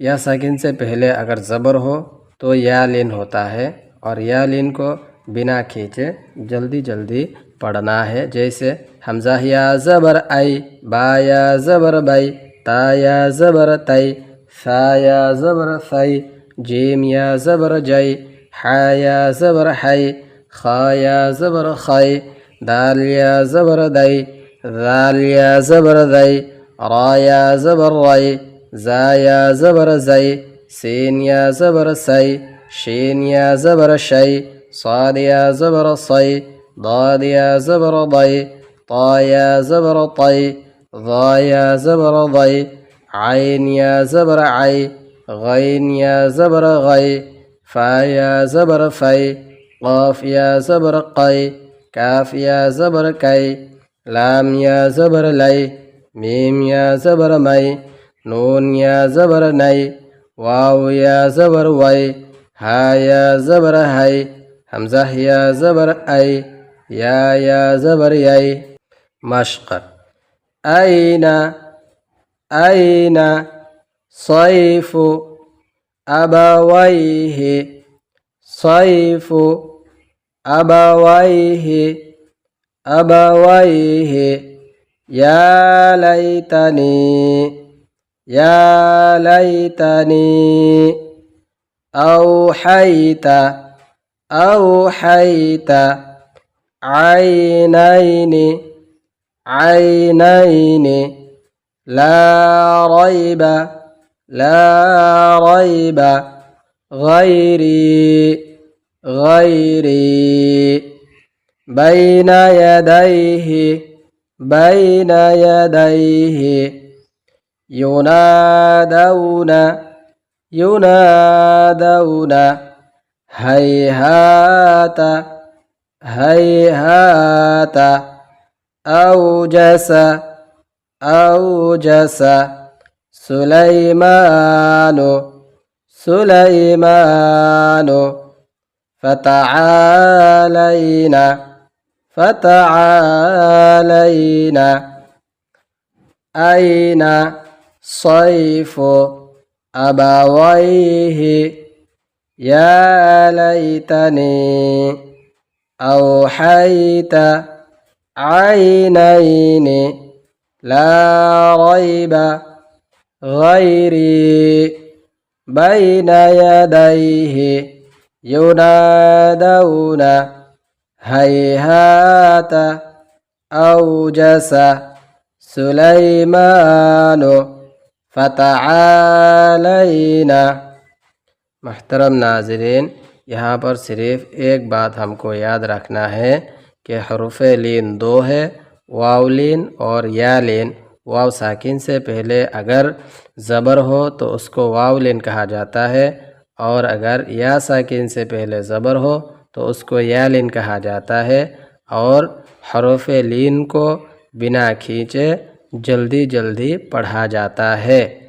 या साकिन से पहले अगर ज़बर हो तो या लीन होता है और या लीन को बिना खींचे जल्दी जल्दी पढ़ना है। जैसे हमज़ा या ज़बर आई, बा या ज़बर बाई, ता या ज़बर तई, सा या ज़बर सई, जीम या ज़बर जई, हा या ज़बर हई, खा या ज़बर खई, दाल या ज़बर दई, दाल या ज़बर दई, रा या ज़बर रई, जा या ज़बर जई, सीन या ज़बर सई, शीन या ज़बर शई, صاد या ज़बर सई, ضاد या ज़बर ضई, طا या ज़बर طई, ظा या ज़बर ضई, عين या ज़बर आई, غين या ज़बर गई, फा या ज़बर फई, क़ाफ या ज़बर क़ई, काफ या ज़बर कई, लाम या ज़बर लई, मीम या ज़बर मई, नून या ज़बर नई, वाव या ज़बर वई, हा या ज़बर हई, हमज़ा या ज़बर आई, या ज़बर यई। मश्क़ ऐना ऐना सैफ़ु अबवैहि, सैफ़ु अबवैहि, अबवैहि, या लैतनी, या लैतनी, औहैत, औहैत, عينين, عينين, لا ريب, لا ريب, غيري, غيري، بين يديه، بين يديه، ينادون، ينادون، هيهات، هيهات، أوجس، أوجس، سليمان، سليمان، فتعالينا، فتعالينا، أين صيف أبويه، يا ليتني، أوحيت، عينين، لا ريب، غيري، بين يديه، ينادون، هيهات، أوجس، سليمان، فتعالينا। محتरम नाज़रीन, यहाँ पर सिर्फ़ एक बात हमको याद रखना है कि हरूफ़ लीन दो है, वाव लीन और या लीन। वाव साकिन से पहले अगर ज़बर हो तो उसको वाव लीन कहा जाता है और अगर या साकिन से पहले ज़बर हो तो उसको या लीन कहा जाता है। और हरूफ़ लीन को बिना खींचे जल्दी जल्दी पढ़ा जाता है।